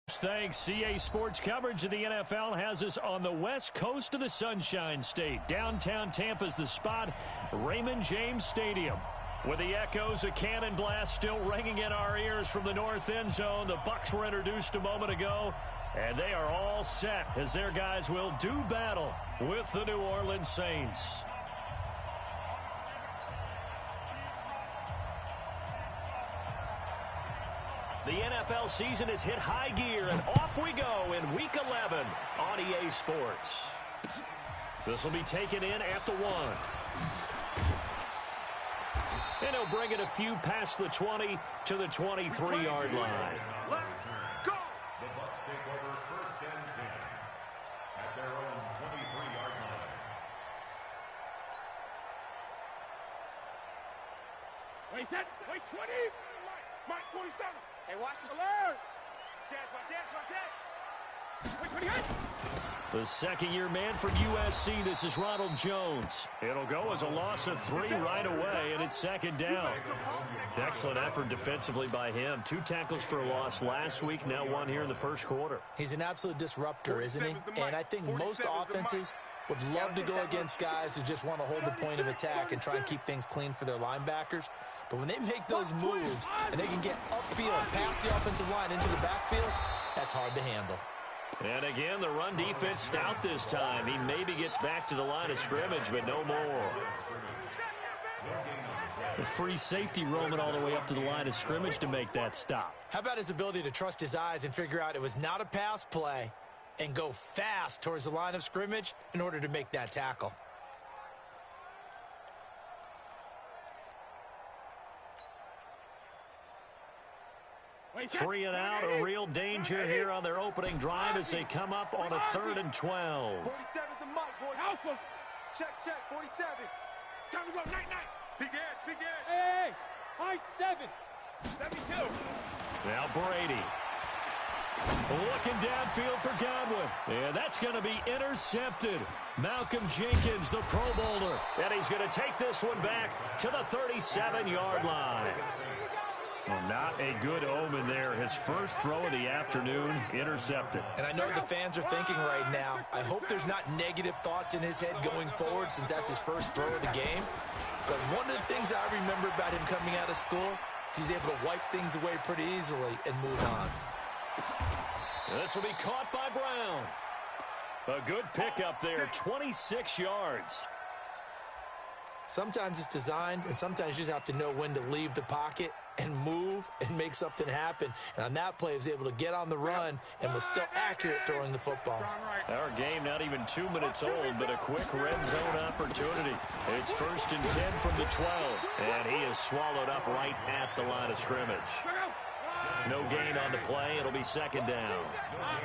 Thanks. CA Sports coverage of the NFL has us on the west coast of the Sunshine State. Downtown Tampa's the spot, Raymond James Stadium. With the echoes of cannon blast still ringing in our ears from the north end zone, the Bucs were introduced a moment ago, and they are all set as their guys will do battle with the New Orleans Saints. The NFL season has hit high gear, and off we go in Week 11 on EA Sports. This will be taken in at the 1. And he'll bring it a few past the 20 to the 23-yard line. Let's go! The Bucs take over 1st and 10 at their own 23-yard line. Wait 10, wait 20! Mike 47! Hey, watch this. Alert! Watch it. Wait 28! The second-year man from USC, this is Ronald Jones. It'll go as a loss of 3 right away, and it's 2nd down. Excellent effort defensively by him. 2 tackles for a loss last week, now 1 here in the first quarter. He's an absolute disruptor, isn't he? And I think most offenses would love to go against guys who just want to hold the point of attack and try and keep things clean for their linebackers. But when they make those moves and they can get upfield, past the offensive line into the backfield, that's hard to handle. And again, the run defense stout this time. He maybe gets back to the line of scrimmage, but no more. The free safety roaming all the way up to the line of scrimmage to make that stop. How about his ability to trust his eyes and figure out it was not a pass play and go fast towards the line of scrimmage in order to make that tackle? Free and out, a real danger here on their opening drive as they come up on a 3rd and 12. 47's the mark, boy. Alpha. Check, 47. Time to go, night. Begin. Hey, high 7. 72. Now Brady. Looking downfield for Godwin. And that's going to be intercepted. Malcolm Jenkins, the Pro Bowler. And he's going to take this one back to the 37-yard line. Well, not a good omen there. His first throw of the afternoon intercepted. And I know the fans are thinking right now, I hope there's not negative thoughts in his head going forward since that's his first throw of the game. But one of the things I remember about him coming out of school is he's able to wipe things away pretty easily and move on. This will be caught by Brown. A good pickup there, 26 yards. Sometimes it's designed, and sometimes you just have to know when to leave the pocket and move and make something happen. And on that play, he was able to get on the run and was still accurate throwing the football. Our game not even 2 minutes old, but a quick red zone opportunity. It's 1st and 10 from the 12, and he is swallowed up right at the line of scrimmage. No gain on the play. It'll be 2nd down.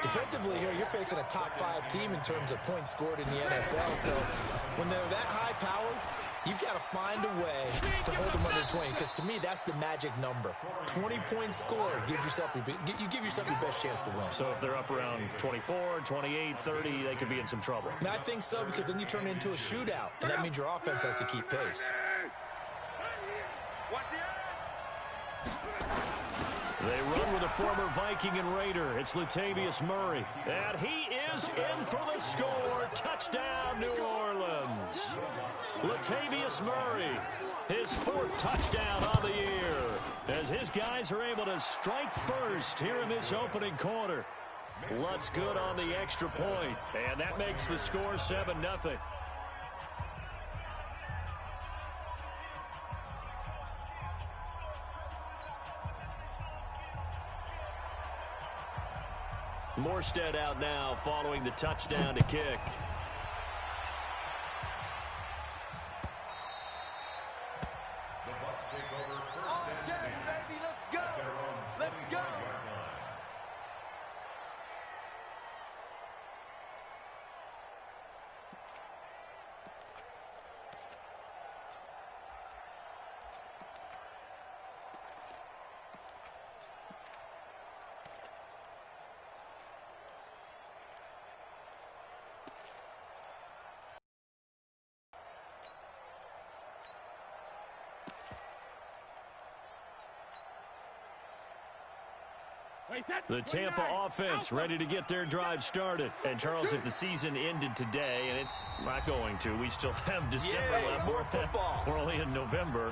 Defensively here, you're facing a top 5 team in terms of points scored in the NFL. So when they're that high-powered, you've got to find a way to hold them under 20, because to me, that's the magic number. 20 points scored gives yourself you give yourself your best chance to win. So if they're up around 24, 28, 30, they could be in some trouble. And I think so, because then you turn it into a shootout, and that means your offense has to keep pace. They run with a former Viking and Raider. It's Latavius Murray. And he is in for the score. Touchdown, New Orleans. Latavius Murray, his 4th touchdown on the year, as his guys are able to strike first here in this opening quarter. Lutz good on the extra point, and that makes the score 7-0. Morstead out now following the touchdown to kick. The Bucs take over 1st and 10 baby, let's go. at their own 25-yard line. The Tampa offense ready to get their drive started. And, Charles, if the season ended today, and it's not going to, we still have December left. More football. We're only in November.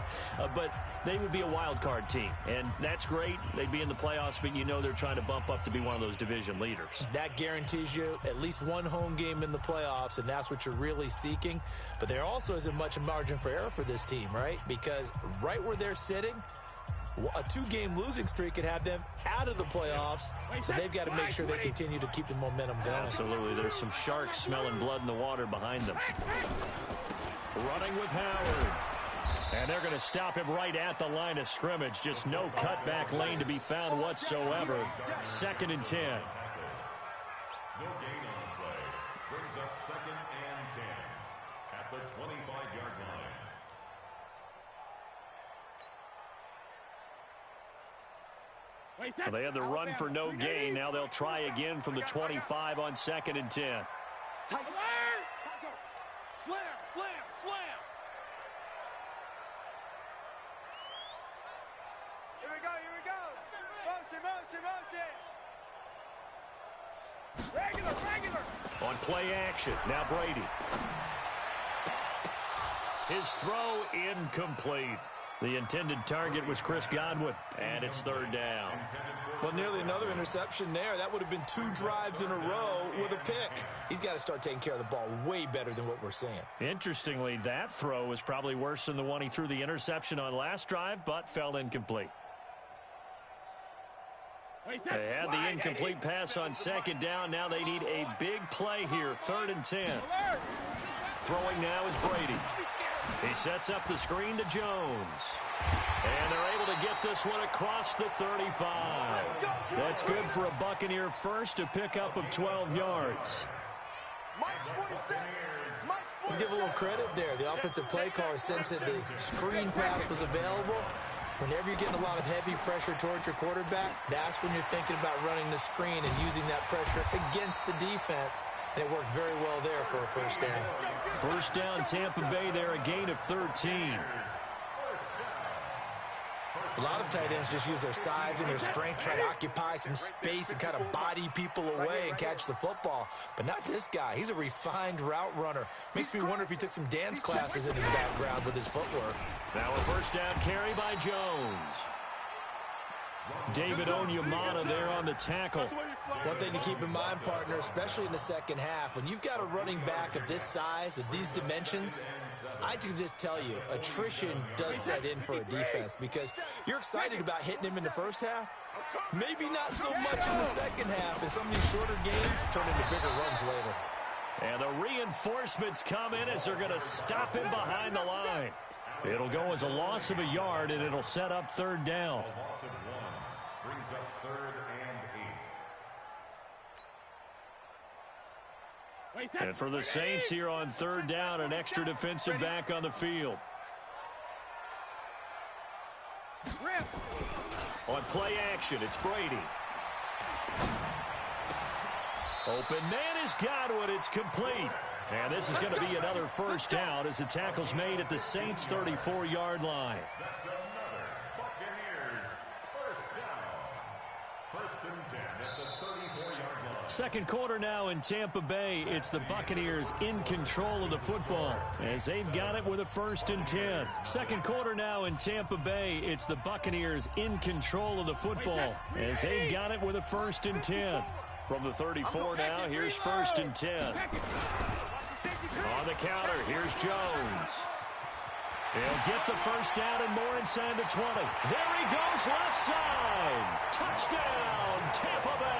But they would be a wild card team. And that's great. They'd be in the playoffs, but you know they're trying to bump up to be one of those division leaders. That guarantees you at least one home game in the playoffs, and that's what you're really seeking. But there also isn't much margin for error for this team, right? Because right where they're sitting, a 2-game losing streak could have them out of the playoffs, so they've got to make sure they continue to keep the momentum going. Absolutely. There's some sharks smelling blood in the water behind them. Running with Howard. And they're going to him right at the line of scrimmage. Just no cutback lane to be found whatsoever. 2nd and 10. No gain on the play. Brings up 2nd and 10 at the 25-yard line. Well, they had the run for no gain. Now they'll try again from the 25 on 2nd and 10. Slam, slam, slam. Here we go, here we go. Motion, motion, motion. Regular, regular. On play action, now Brady. His throw incomplete. The intended target was Chris Godwin, and it's 3rd down. Well, nearly another interception there. That would have been 2 drives in a row with a pick. He's got to start taking care of the ball way better than what we're seeing. Interestingly, that throw was probably worse than the one he threw the interception on last drive, but fell incomplete. They had the incomplete pass on 2nd down. Now they need a big play here, 3rd and 10. Throwing now is Brady. He sets up the screen to Jones. And they're able to get this one across the 35. That's good for a Buccaneer first, to pick up of 12 yards. Let's give a little credit there. The offensive play caller sensed that the screen pass was available. Whenever you're getting a lot of heavy pressure towards your quarterback, that's when you're thinking about running the screen and using that pressure against the defense. And it worked very well there for a 1st down. 1st down, Tampa Bay there, a gain of 13. A lot of tight ends just use their size and their strength, try to occupy some space and kind of body people away and catch the football. But not this guy. He's a refined route runner. Makes me wonder if he took some dance classes in his background with his footwork. Now a 1st down carry by Jones. David Onyemata there on the tackle. One thing to keep in mind, partner, especially in the 2nd half, when you've got a running back of this size, of these dimensions, I can just tell you, attrition does set in for a defense, because you're excited about hitting him in the 1st half. Maybe not so much in the 2nd half, and some of these shorter gains turn into bigger runs later. And the reinforcements come in as they're going to stop him behind the line. It'll go as a loss of a yard, and it'll set up 3rd down. A loss of 1 brings up 3rd and 8. And for the Saints here on 3rd down, an extra defensive back on the field. On play action, it's Brady. Open man is Godwin. It's complete. And this is going to be another 1st down as the tackle's made at the Saints' 34-yard line. That's another Buccaneers 1st down. 1st and 10 at the 34-yard line. 2nd quarter now in Tampa Bay. It's the Buccaneers in control of the football as they've got it with a 1st and 10. 2nd quarter now in Tampa Bay. It's the Buccaneers in control of the football as they've got it with a 1st and 10. From the 34 now, here's 1st and 10. On the counter, here's Jones. He'll get the 1st down and more inside the 20. There he goes, left side. Touchdown, Tampa Bay.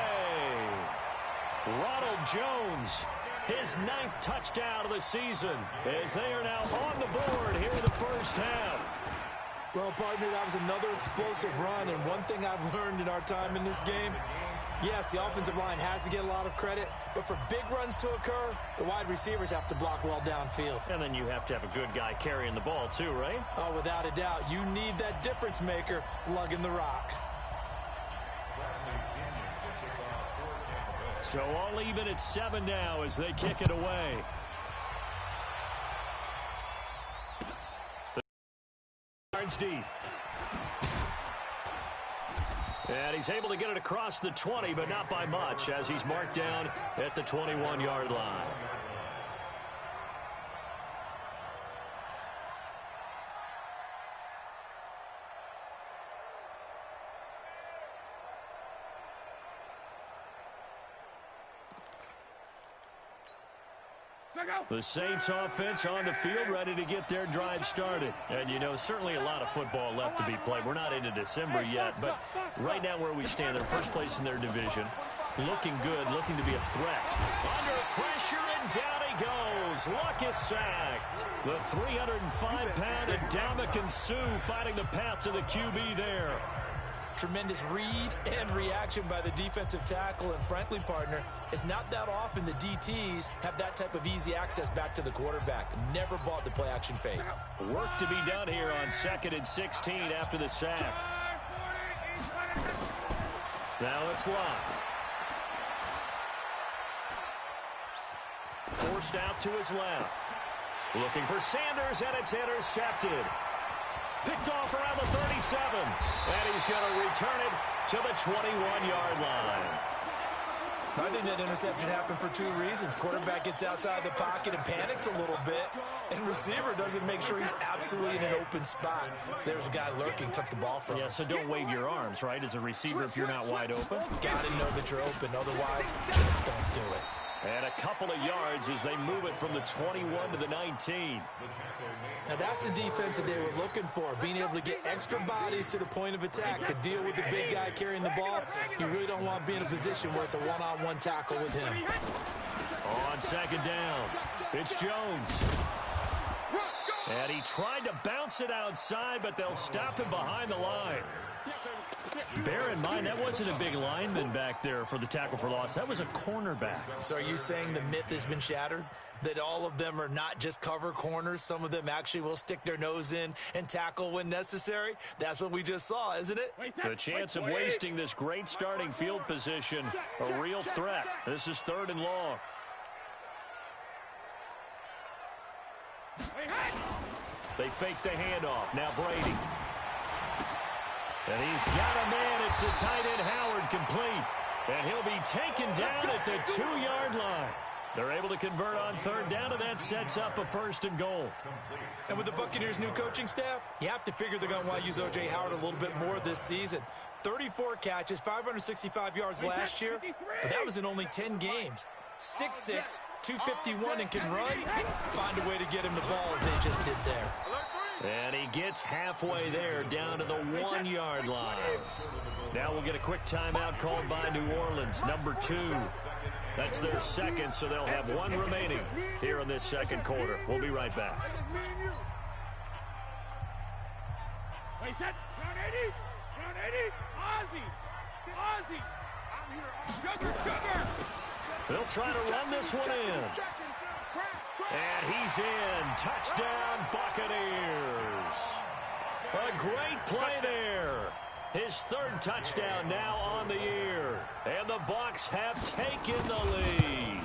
Ronald Jones, his 9th touchdown of the season, as they are now on the board here in the 1st half. Well, partner, that was another explosive run, and one thing I've learned in our time in this game, yes, the offensive line has to get a lot of credit, but for big runs to occur, the wide receivers have to block well downfield. And then you have to have a good guy carrying the ball too, right? Oh, without a doubt. You need that difference maker lugging the rock. So all even at 7 now as they kick it away. Yards deep. And he's able to get it across the 20, but not by much, as he's marked down at the 21-yard line. The Saints offense on the field, ready to get their drive started. And, you know, certainly a lot of football left to be played. We're not into December yet, but right now where we stand, they're first place in their division. Looking good, looking to be a threat. Under pressure, and down he goes. Luck is sacked. The 305-pound Ndamukong Suh fighting the path to the QB there. Tremendous read and reaction by the defensive tackle, and frankly, partner, it's not that often the DTs have that type of easy access back to the quarterback. Never bought the play-action fake. Work to be done here on 2nd and 16 after the sack. Now it's locked. Forced out to his left. Looking for Sanders, and it's intercepted. Picked off around the 37, and he's going to return it to the 21-yard line. I think that interception happened for two reasons. Quarterback gets outside the pocket and panics a little bit, and receiver doesn't make sure he's absolutely in an open spot. So there's a guy lurking, took the ball from him. Yeah, so don't wave your arms, right, as a receiver if you're not wide open. Got to know that you're open, otherwise just don't do it. And a couple of yards as they move it from the 21 to the 19. Now that's the defense that they were looking for, being able to get extra bodies to the point of attack to deal with the big guy carrying the ball. You really don't want to be in a position where it's a one-on-one tackle with him. On 2nd down, it's Jones. And he tried to bounce it outside, but they'll stop him behind the line. Bear in mind, that wasn't a big lineman back there for the tackle for loss. That was a cornerback. So are you saying the myth has been shattered? That all of them are not just cover corners? Some of them actually will stick their nose in and tackle when necessary? That's what we just saw, isn't it? The chance of wasting this great starting field position, a real threat. This is 3rd and long. They fake the handoff. Now Brady. And he's got a man. It's the tight end Howard, complete. And he'll be taken down at the 2-yard line. They're able to convert on 3rd down, and that sets up a 1st and goal. And with the Buccaneers' new coaching staff, you have to figure they're going to want to use O.J. Howard a little bit more this season. 34 catches, 565 yards last year, but that was in only 10 games. 6'6", 251, and can run. Find a way to get him the ball as they just did there. And he gets halfway there, down to the 1-yard line. Now we'll get a quick timeout called by New Orleans, number 2. That's their 2nd, so they'll have 1 remaining here in this 2nd quarter. We'll be right back. Wait, set. Round 80. Round 80. Ozzy. Sugar. They'll try to run this one in. And he's in. Touchdown, Buccaneers. A great play there. His 3rd touchdown now on the year. And the Bucs have taken the lead.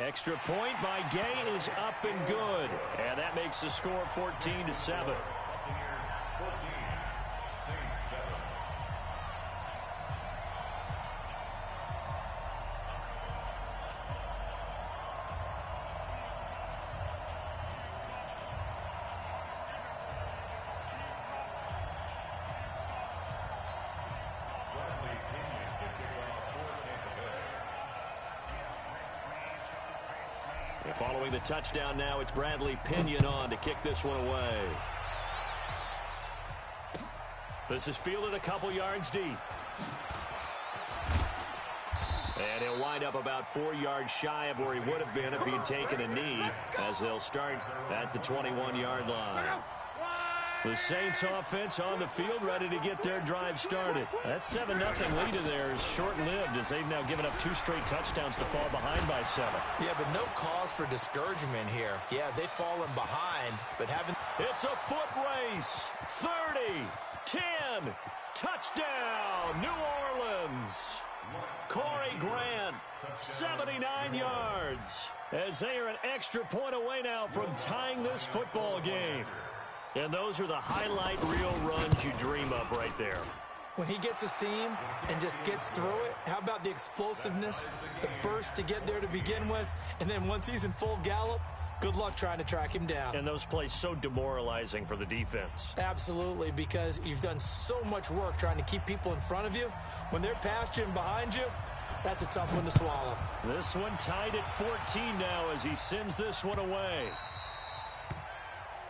Extra point by Gay is up and good. And that makes the score 14-7. Following the touchdown now, it's Bradley Pinion on to kick this one away. This is fielded a couple yards deep. And he'll wind up about 4 yards shy of where he would have been if he'd taken a knee, as they'll start at the 21-yard line. The Saints offense on the field, ready to get their drive started. That 7-0 lead of theirs short-lived, as they've now given up 2 straight touchdowns to fall behind by 7. Yeah, but no cause for discouragement here. Yeah, they've fallen behind, but haven't... It's a foot race. 30, 10, touchdown, New Orleans. Corey Grant, 79 yards, as they are an extra point away now from tying this football game. And those are the highlight reel runs you dream of right there. When he gets a seam and just gets through it, how about the explosiveness, the burst to get there to begin with, and then once he's in full gallop, good luck trying to track him down. And those plays so demoralizing for the defense. Absolutely, because you've done so much work trying to keep people in front of you. When they're past you and behind you, that's a tough one to swallow. This one tied at 14 now as he sends this one away.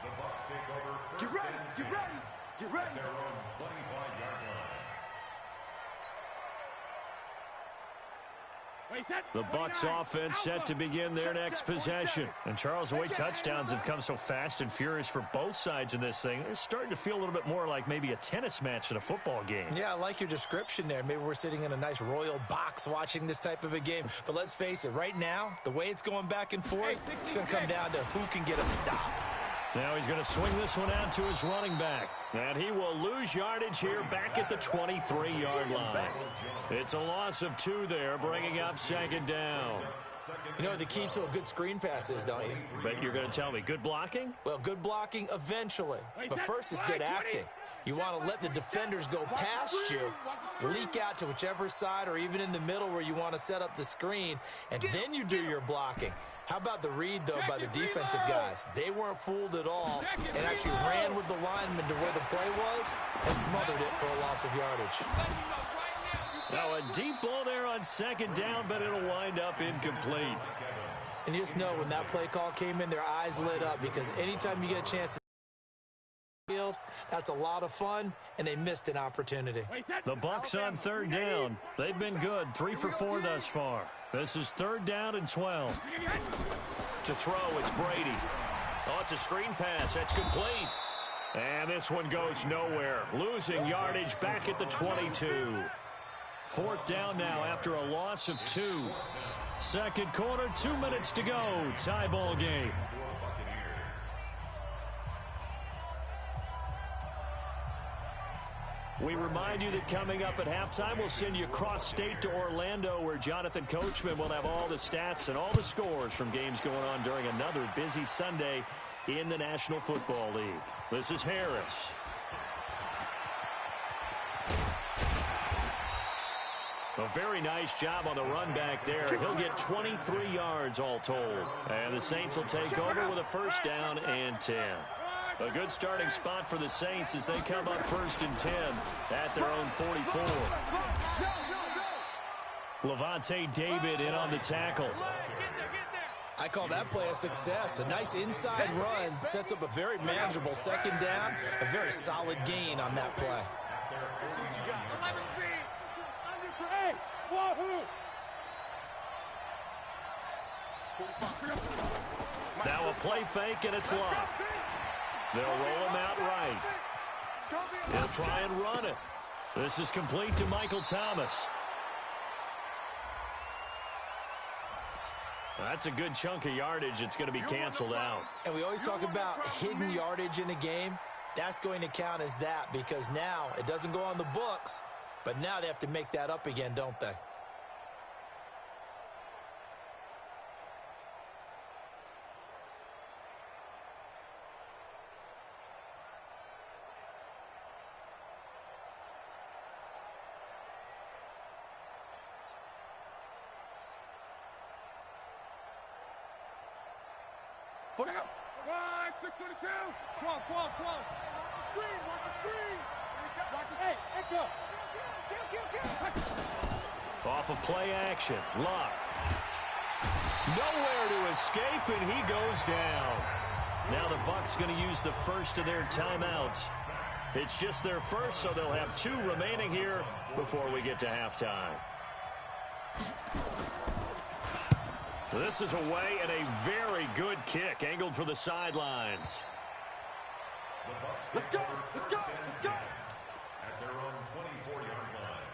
The Bucs take over first Get ready, and get 10 ready, get ready. at their own 25-yard line. The Bucs offense set to begin their next possession. And Charles, the way touchdowns have come so fast and furious for both sides in this thing, it's starting to feel a little bit more like maybe a tennis match than a football game. Yeah, I like your description there. Maybe we're sitting in a nice royal box watching this type of a game. But let's face it, right now, the way it's going back and forth, it's going to come down to who can get a stop. Now he's going to swing this one out to his running back. And he will lose yardage here back at the 23-yard line. It's a loss of 2 there, bringing up second down. You know what the key to a good screen pass is, don't you? But you're going to tell me, good blocking? Well, good blocking eventually. But first is good acting. You want to let the defenders go past you, leak out to whichever side or even in the middle where you want to set up the screen, and then you do your blocking. How about the read, though, by the defensive guys? They weren't fooled at all and actually ran with the lineman to where the play was and smothered it for a loss of yardage. Now a deep ball there on second down, but it'll wind up incomplete. And you just know when that play call came in, their eyes lit up because anytime you get a chance to field, that's a lot of fun, and they missed an opportunity. The Bucs on third down. They've been good, 3 for 4 thus far. This is third down and 12. To throw, it's Brady. Oh, it's a screen pass. That's complete. And this one goes nowhere. Losing yardage back at the 22. Fourth down now after a loss of 2. Second quarter, 2 minutes to go. Tie ball game. We remind you that coming up at halftime, we'll send you cross-state to Orlando, where Jonathan Coachman will have all the stats and all the scores from games going on during another busy Sunday in the National Football League. This is Harris. A very nice job on the run back there. He'll get 23 yards all told. And the Saints will take over with a first down and 10. A good starting spot for the Saints as they come up first and 10 at their own 44. Levante David in on the tackle. I call that play a success. A nice inside run sets up a very manageable second down. A very solid gain on that play. Now a play fake, and it's locked. They'll roll him out right. They'll try and run it. This is complete to Michael Thomas. That's a good chunk of yardage. It's going to be canceled out. And we always talk about hidden yardage in a game. That's going to count as that because now it doesn't go on the books, but now they have to make that up again, don't they? Put it up. 622. Come on. Screen, watch the screen. Watch the hey, go. Kill. Off of play action. Luck. Nowhere to escape, and he goes down. Now the Bucs going to use the first of their timeouts. It's just their first, so they'll have 2 remaining here before we get to halftime. This is away and a very good kick angled for the sidelines. Let's go. At their own 24-yard line.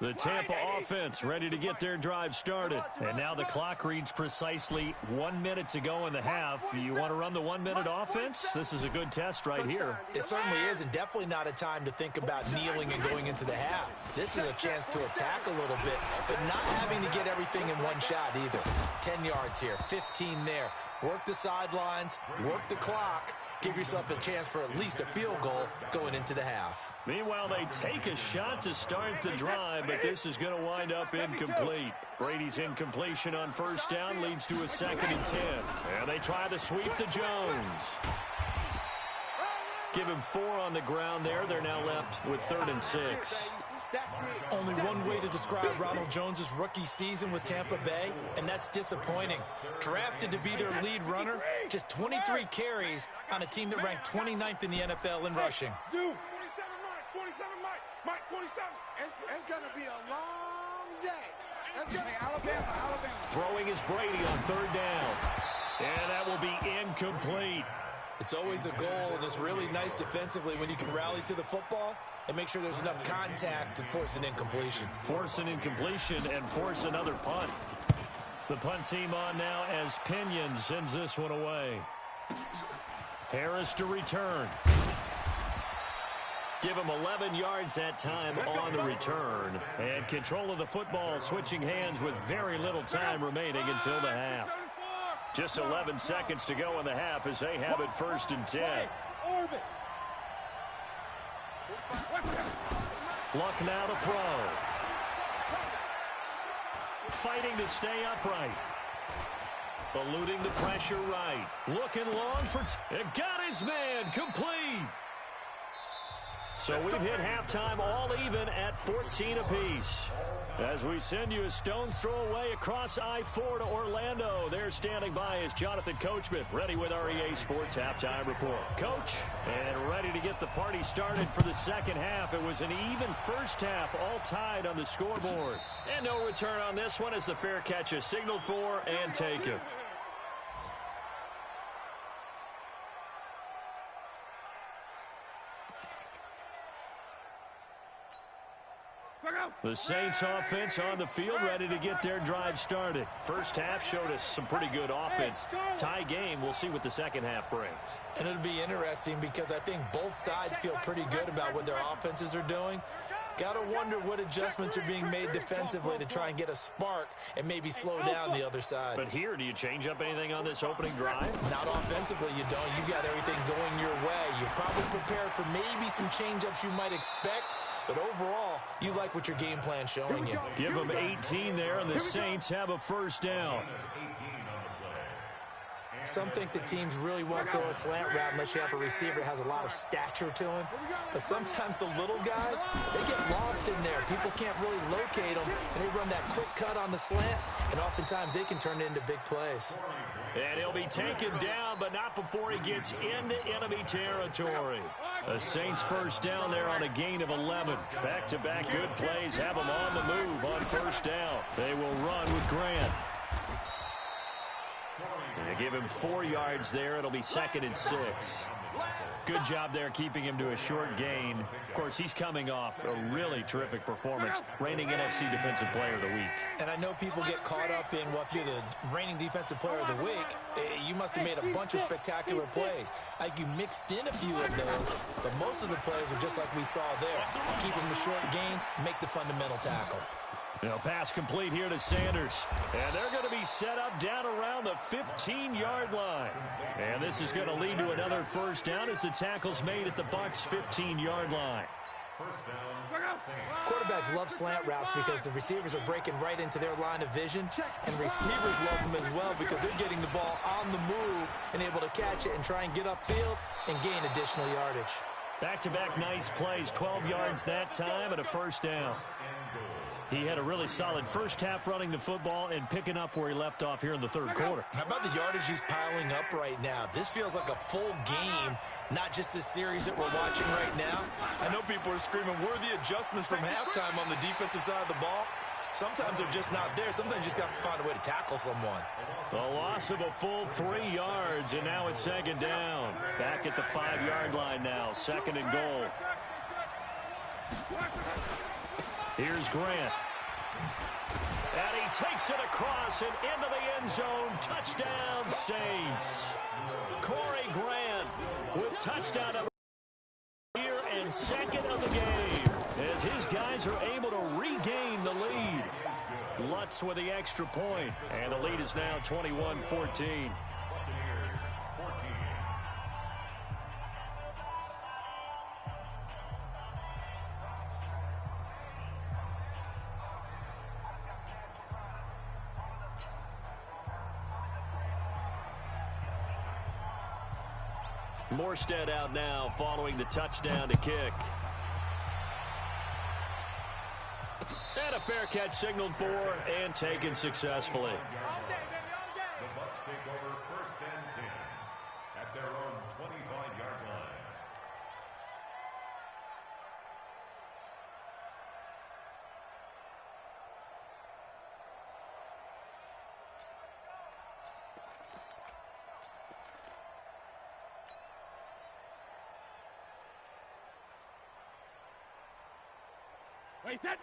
The Tampa offense ready to get their drive started. And now the clock reads precisely 1 minute to go in the half. You want to run the 1 minute offense? This is a good test right here. It certainly is, and definitely not a time to think about kneeling and going into the half. This is a chance to attack a little bit, but not having to get everything in one shot either. 10 yards here, 15 there. Work the sidelines, work the clock. Give yourself a chance for at least a field goal going into the half. Meanwhile, they take a shot to start the drive, but this is going to wind up incomplete. Brady's incompletion on first down leads to a 2nd and 10. And they try to sweep to Jones. Give him 4 on the ground there. They're now left with 3rd and 6. Only one way to describe Ronald Jones' rookie season with Tampa Bay, and that's disappointing. Drafted to be their lead runner, just 23 carries on a team that ranked 29th in the NFL in rushing. 27, Mike, 27. It's going to be a long day. Alabama. Throwing is Brady on 3rd down. And that will be incomplete. It's always a goal, and it's really nice defensively when you can rally to the football and make sure there's enough contact to force an incompletion. Force an incompletion and force another punt. The punt team on now as Pinion sends this one away. Harris to return. Give him 11 yards that time on the return. And control of the football switching hands with very little time remaining until the half. Just 11 seconds to go in the half as they have it 1st and 10. Luck now to throw. Fighting to stay upright. Eluding the pressure right. Looking long for... It got his man complete. So we've hit halftime all even at 14 apiece. As we send you a stone's throw away across I-4 to Orlando. There standing by is Jonathan Coachman, ready with our EA Sports Halftime Report. Coach, and ready to get the party started for the second half. It was an even first half, all tied on the scoreboard. And no return on this one as the fair catch is signaled for and taken. The Saints offense on the field ready to get their drive started. First half showed us some pretty good offense. Tie game, we'll see what the second half brings. And it'll be interesting because I think both sides feel pretty good about what their offenses are doing. Got to wonder what adjustments are being made defensively to try and get a spark and maybe slow down the other side. But here, do you change up anything on this opening drive? Not offensively, you don't. You got everything going your way. You're probably prepared for maybe some change-ups you might expect, but overall, you like what your game plan's showing you. Give them 18 there, and the Saints have a first down. Some think that teams really won't throw a slant route unless you have a receiver that has a lot of stature to him. But sometimes the little guys, they get lost in there. People can't really locate them, and they run that quick cut on the slant, and oftentimes they can turn it into big plays. And he'll be taken down, but not before he gets into enemy territory. The Saints first down there on a gain of 11. Back-to-back good plays have them on the move on first down. They will run with Grant. And they give him 4 yards there. It'll be 2nd and 6. Good job there keeping him to a short gain. Of course, he's coming off a really terrific performance, reigning NFC Defensive Player of the Week. And I know people get caught up in, well, if you're the reigning Defensive Player of the Week, you must have made a bunch of spectacular plays. Like you mixed in a few of those, but most of the plays are just like we saw there. Keep them to short gains, make the fundamental tackle. Now pass complete here to Sanders. And they're going to be set up down around the 15-yard line. And this is going to lead to another first down as the tackle's made at the Bucs' 15-yard line. Quarterbacks love slant routes because the receivers are breaking right into their line of vision, and receivers love them as well because they're getting the ball on the move and able to catch it and try and get upfield and gain additional yardage. Back-to-back nice plays, 12 yards that time and a first down. He had a really solid first half running the football and picking up where he left off here in the third quarter. How about the yardage he's piling up right now? This feels like a full game, not just this series that we're watching right now. I know people are screaming, where are the adjustments from halftime on the defensive side of the ball? Sometimes they're just not there. Sometimes you just have to find a way to tackle someone. The loss of a full 3 yards, and now it's 2nd down. Back at the 5-yard line now, 2nd and goal. Here's Grant. And he takes it across and into the end zone. Touchdown, Saints. Corey Grant with touchdown number here and second of the game as his guys are able to regain the lead. Lutz with the extra point, and the lead is now 21-14. Morstead out now following the touchdown to kick. And a fair catch signaled for and taken successfully. The Bucs take over 1st and 10 at their own 25-yard line.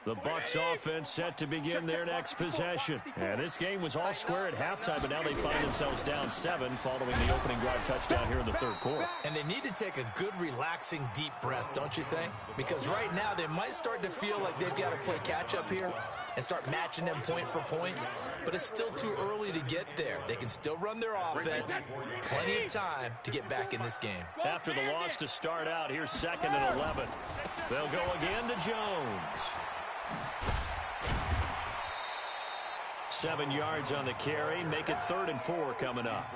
The Bucs offense set to begin their next possession. And this game was all square at halftime, but now they find themselves down 7 following the opening drive touchdown here in the third quarter. And they need to take a good, relaxing, deep breath, don't you think? Because right now they might start to feel like they've got to play catch-up here and start matching them point for point. But it's still too early to get there. They can still run their offense. Plenty of time to get back in this game. After the loss to start out, here's 2nd and 11. They'll go again to Jones. 7 yards on the carry. Make it 3rd and 4 coming up.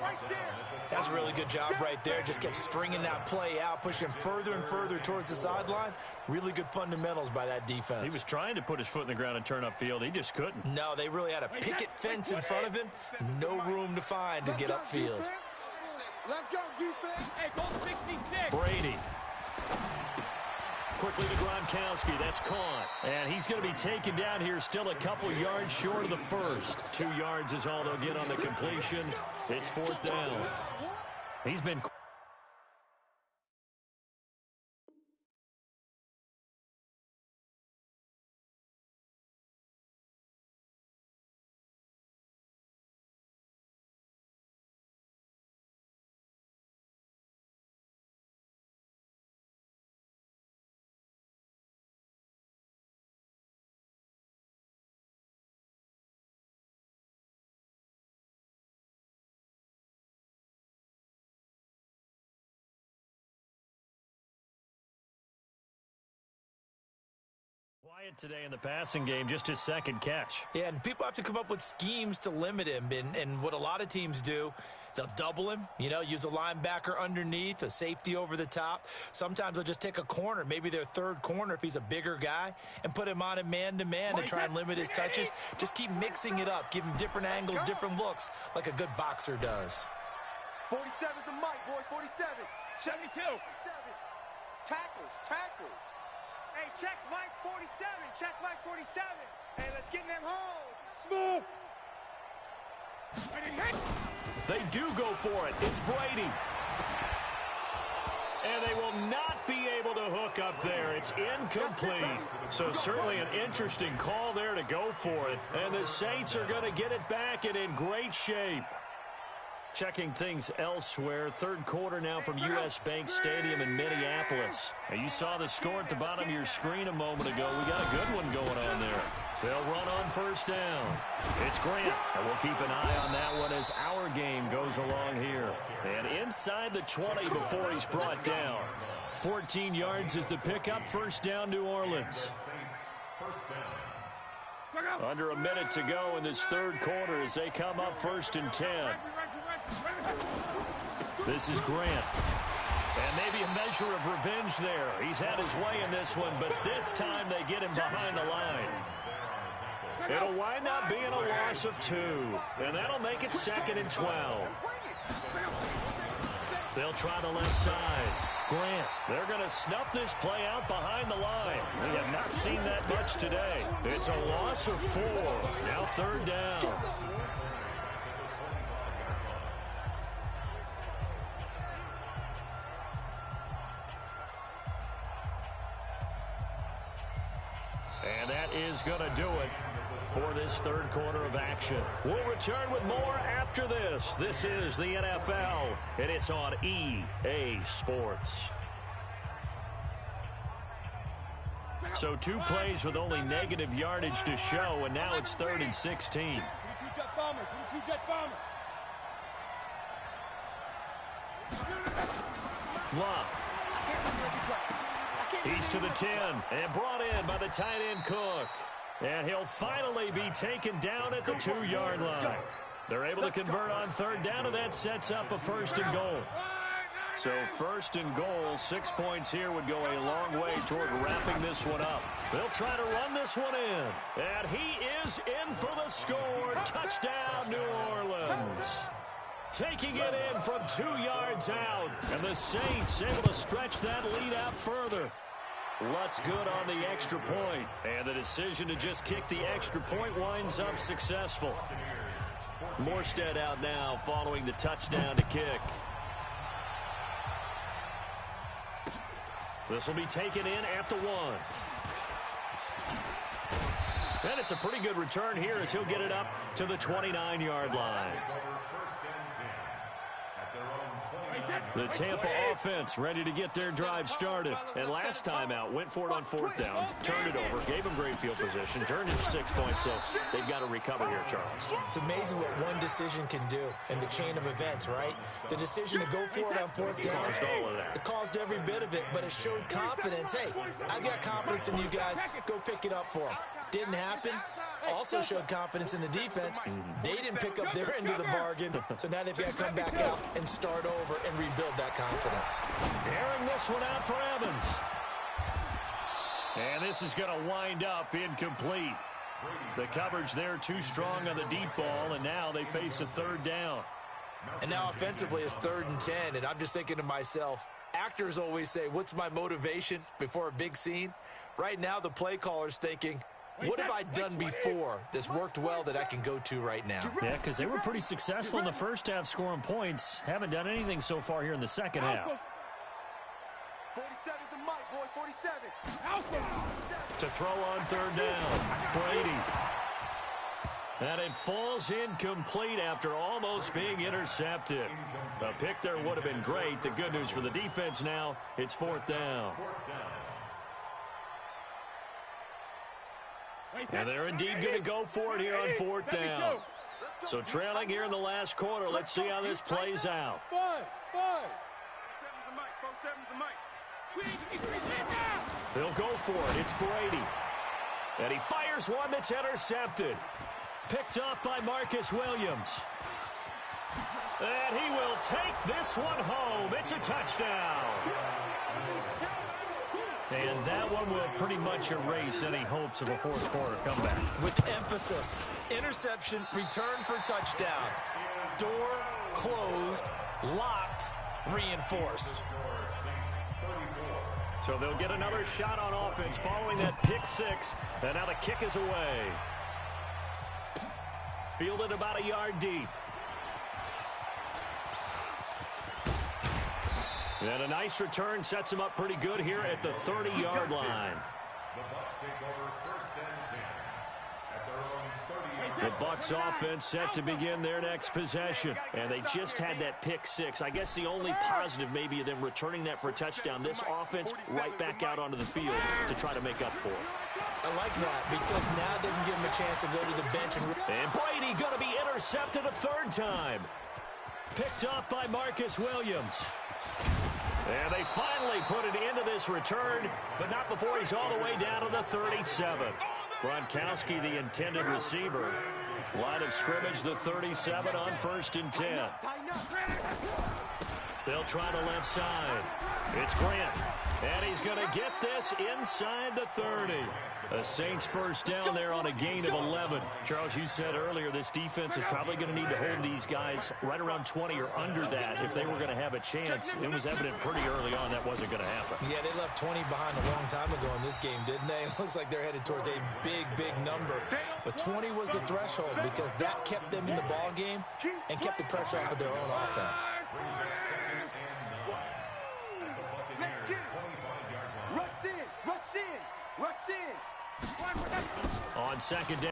That's a really good job right there. Just kept stringing that play out, pushing further and further towards the sideline. Really good fundamentals by that defense. He was trying to put his foot in the ground and turn upfield. He just couldn't. No, they really had a picket fence in front of him. No room to find to get upfield. Let's go, defense. Hey, go 66. Brady. Quickly to Gronkowski. That's caught. And he's going to be taken down here, still a couple yards short of the first. 2 yards is all they'll get on the completion. It's 4th down. He's been... quiet today in the passing game, just his 2nd catch. Yeah, and people have to come up with schemes to limit him. And what a lot of teams do, they'll double him, use a linebacker underneath, a safety over the top. Sometimes they'll just take a corner, maybe their 3rd corner if he's a bigger guy, and put him on a man-to-man to try and limit his touches. Just keep mixing it up, give him different angles, different looks, like a good boxer does. 47's the mic, boy. 47. 72. 47. Tackles. Hey, check Mike 47. Check Mike 47. Hey, let's get in them holes. Smooth. They do go for it. It's Brady. And they will not be able to hook up there. It's incomplete. So certainly an interesting call there to go for it. And the Saints are going to get it back and in great shape. Checking things elsewhere. 3rd quarter now from U.S. Bank Stadium in Minneapolis. And you saw the score at the bottom of your screen a moment ago. We got a good one going on there. They'll run on 1st down. It's Grant. And we'll keep an eye on that one as our game goes along here. And inside the 20 before he's brought down. 14 yards is the pickup. 1st down, New Orleans. Under a minute to go in this 3rd quarter as they come up 1st and 10. This is Grant. And maybe a measure of revenge there. He's had his way in this one, but this time they get him behind the line. It'll wind up being a loss of 2. And that'll make it 2nd and 12. They'll try the left side. Grant, they're going to snuff this play out behind the line. We have not seen that much today. It's a loss of 4. Now 3rd down. And that is going to do it for this third quarter of action. We'll return with more after this. This is the NFL, and it's on EA Sports. So 2 plays with only negative yardage to show, and now it's 3rd and 16. Love. He's to the 10 and brought in by the tight end Cook. And he'll finally be taken down at the 2-yard line. They're able to convert on 3rd down, and that sets up a 1st and goal. So 1st and goal, 6 points here would go a long way toward wrapping this one up. They'll try to run this one in. And he is in for the score. Touchdown, New Orleans. Taking it in from 2 yards out. And the Saints able to stretch that lead out further. Lutz good on the extra point. And the decision to just kick the extra point winds up successful. Morstead out now following the touchdown to kick. This will be taken in at the 1. And it's a pretty good return here as he'll get it up to the 29-yard line. The Tampa offense ready to get their drive started. And last time out, went for it on 4th down, turned it over, gave them great field position, turned it to 6 points, so they've got to recover here, Charles. It's amazing what one decision can do in the chain of events, right? The decision to go for it on 4th down. Caused all of that. It caused every bit of it, but it showed confidence. Hey, I've got confidence in you guys. Go pick it up for them. Didn't happen. Also showed confidence in the defense. They didn't pick up their end of the bargain, so now they've got to come back out and start over and rebuild that confidence. Airing this one out for Evans. And this is going to wind up incomplete. The coverage there too strong on the deep ball, and now they face a 3rd down. And now offensively it's 3rd and 10, and I'm just thinking to myself, actors always say, what's my motivation before a big scene? Right now the play caller's thinking, what have I done before that's worked well that I can go to right now? Yeah, because they were pretty successful in the first half scoring points. Haven't done anything so far here in the second half. 47's the mic, boy, 47. To throw on 3rd down, Brady. And it falls incomplete after almost being intercepted. A pick there would have been great. The good news for the defense now, it's 4th down. And they're indeed going to go for it here on 4th down. So trailing here in the last quarter. Let's see how this plays out. 47's the mic. They'll go for it. It's Brady. And he fires one that's intercepted. Picked off by Marcus Williams. And he will take this one home. It's a touchdown. And that one will pretty much erase any hopes of a 4th quarter comeback. With emphasis, interception, return for touchdown. Door closed, locked, reinforced. So they'll get another shot on offense following that pick 6. And now the kick is away. Fielded about a yard deep. And a nice return sets him up pretty good here at the 30-yard line. The Bucs offense set to begin their next possession. And they just had that pick 6. I guess the only positive maybe of them returning that for a touchdown. This offense right back out onto the field to try to make up for it. I like that because now it doesn't give him a chance to go to the bench. And Brady going to be intercepted a 3rd time. Picked off by Marcus Williams. And they finally put it into this return, but not before he's all the way down to the 37. Gronkowski, the intended receiver. Line of scrimmage, the 37 on 1st and 10. They'll try the left side. It's Grant. And he's going to get this inside the 30. A Saints 1st down there on a gain of 11. Charles, you said earlier this defense is probably going to need to hold these guys right around 20 or under that if they were going to have a chance. It was evident pretty early on that wasn't going to happen. Yeah, they left 20 behind a long time ago in this game, didn't they? It looks like they're headed towards a big, big number. But 20 was the threshold because that kept them in the ball game and kept the pressure off of their own offense. Let's get it. Rush in. Rush in. Rush in. on second down.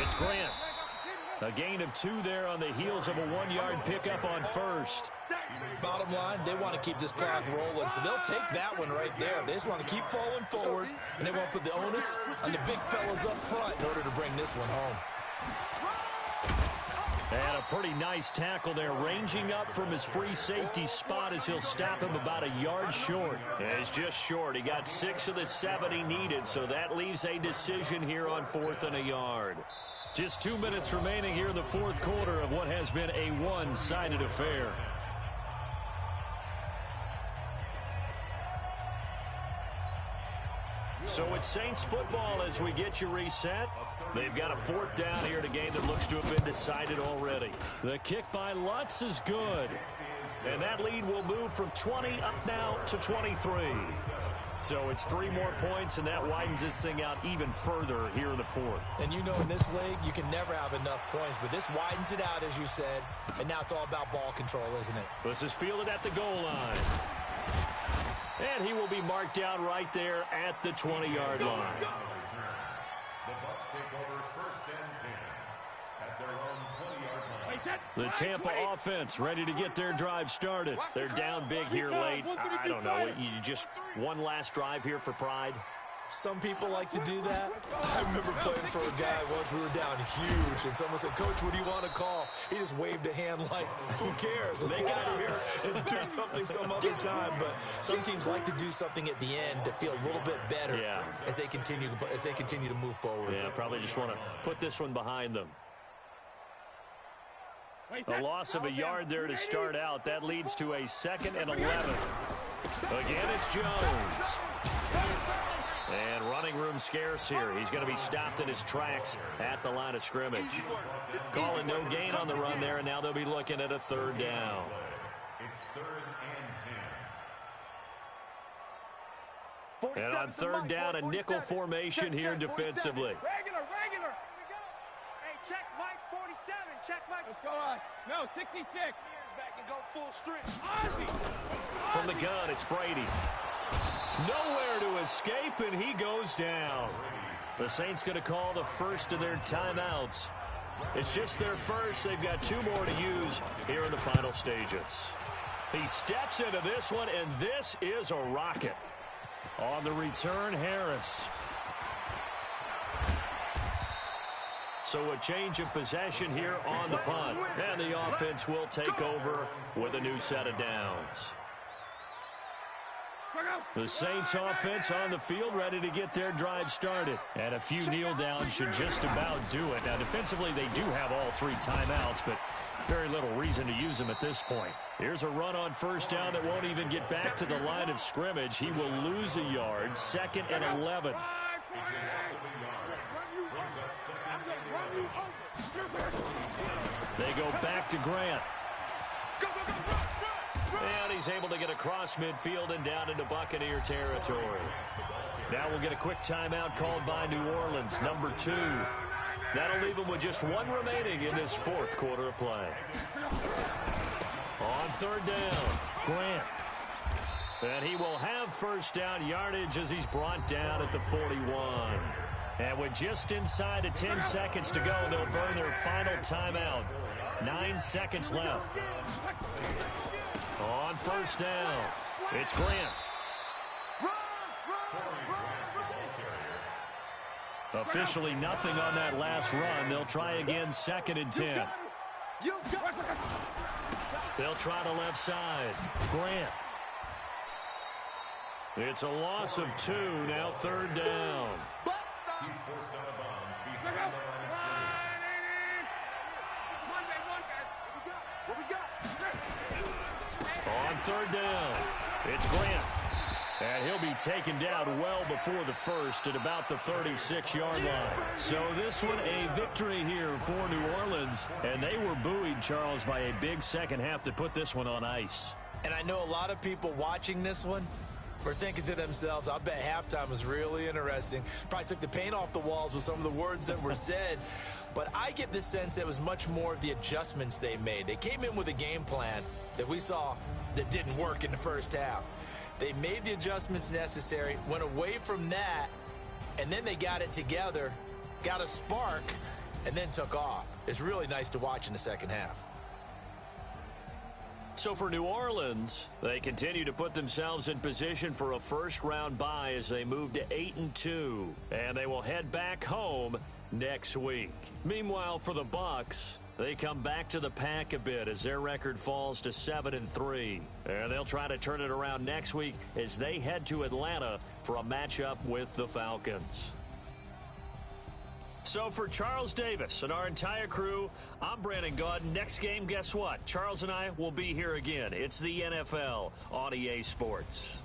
It's Grant. A gain of 2 there on the heels of a 1-yard pickup on first. Bottom line, they want to keep this clock rolling, so they'll take that one right there. They just want to keep falling forward, and they won't put the onus on the big fellas up front in order to bring this one home. And a pretty nice tackle there, ranging up from his free safety spot as he'll stop him about a yard short. Yeah, he's just short. He got 6 of the 7 he needed, so that leaves a decision here on 4th and a yard. Just 2 minutes remaining here in the 4th quarter of what has been a one-sided affair. So it's Saints football as we get you reset. They've got a 4th down here in a game that looks to have been decided already. The kick by Lutz is good. And that lead will move from 20 up now to 23. So it's 3 more points, and that widens this thing out even further here in the 4th. And you know in this league, you can never have enough points, but this widens it out, as you said, and now it's all about ball control, isn't it? This is fielded at the goal line. And he will be marked down right there at the 20-yard line. The Bucs take over 1st and 10 at their own 20-yard line. The Tampa offense ready to get their drive started. They're down big here late. I don't know. You just one last drive here for pride. Some people like to do that. I remember playing for a guy once. We were down huge, and someone said, "Coach, what do you want to call?" He just waved a hand like, "Who cares? Let's get out of here and do something some other time." But some teams like to do something at the end to feel a little bit better as they continue to move forward. Yeah, probably just want to put this one behind them. A loss of a yard there to start out. That leads to a 2nd and 11. Again, it's Jones. And running room scarce here. He's going to be stopped in his tracks at the line of scrimmage. Calling no gain on the run there, and now they'll be looking at a 3rd down. It's 3rd and 10. And on 3rd down, a nickel formation here defensively. Regular. Hey, check Mike 47. Check Mike. Let's go on. No, 66. Back and go full strength. From the gun, it's Brady. Nowhere to escape, and he goes down. The Saints going to call the first of their timeouts. It's just their first. They've got 2 more to use here in the final stages. He steps into this one, and this is a rocket. On the return, Harris. So a change of possession here on the punt. And the offense will take over with a new set of downs. The Saints offense on the field ready to get their drive started. And a few kneel downs should just about do it. Now, defensively, they do have all 3 timeouts, but very little reason to use them at this point. Here's a run on 1st down that won't even get back to the line of scrimmage. He will lose a yard, 2nd and 11. They go back to Grant. And he's able to get across midfield and down into Buccaneer territory. Now we'll get a quick timeout called by New Orleans, number 2. That'll leave them with just 1 remaining in this 4th quarter of play. On 3rd down, Grant. And he will have 1st down yardage as he's brought down at the 41. And with just inside of 10 seconds to go, they'll burn their final timeout. 9 seconds left. On 1st down, it's Grant. Officially nothing on that last run. They'll try again, 2nd and 10. They'll try the left side. Grant. It's a loss of 2, now 3rd down. He's forced out of bounds behind the line of scrimmage. On 3rd down, it's Grant. And he'll be taken down well before the first at about the 36-yard line. So this one a victory here for New Orleans. And they were buoyed, Charles, by a big second half to put this one on ice. And I know a lot of people watching this one were thinking to themselves, I bet halftime was really interesting. Probably took the paint off the walls with some of the words that were said. But I get the sense it was much more of the adjustments they made. They came in with a game plan that we saw that didn't work in the first half. They made the adjustments necessary, went away from that, and then they got it together got a spark, and then took off. It's really nice to watch in the second half. So for New Orleans, they continue to put themselves in position for a first-round bye as they move to 8-2, and they will head back home next week. Meanwhile, for the Bucs, they come back to the pack a bit as their record falls to 7-3. And they'll try to turn it around next week as they head to Atlanta for a matchup with the Falcons. So for Charles Davis and our entire crew, I'm Brandon Gaudin. Next game, guess what? Charles and I will be here again. It's the NFL on EA Sports.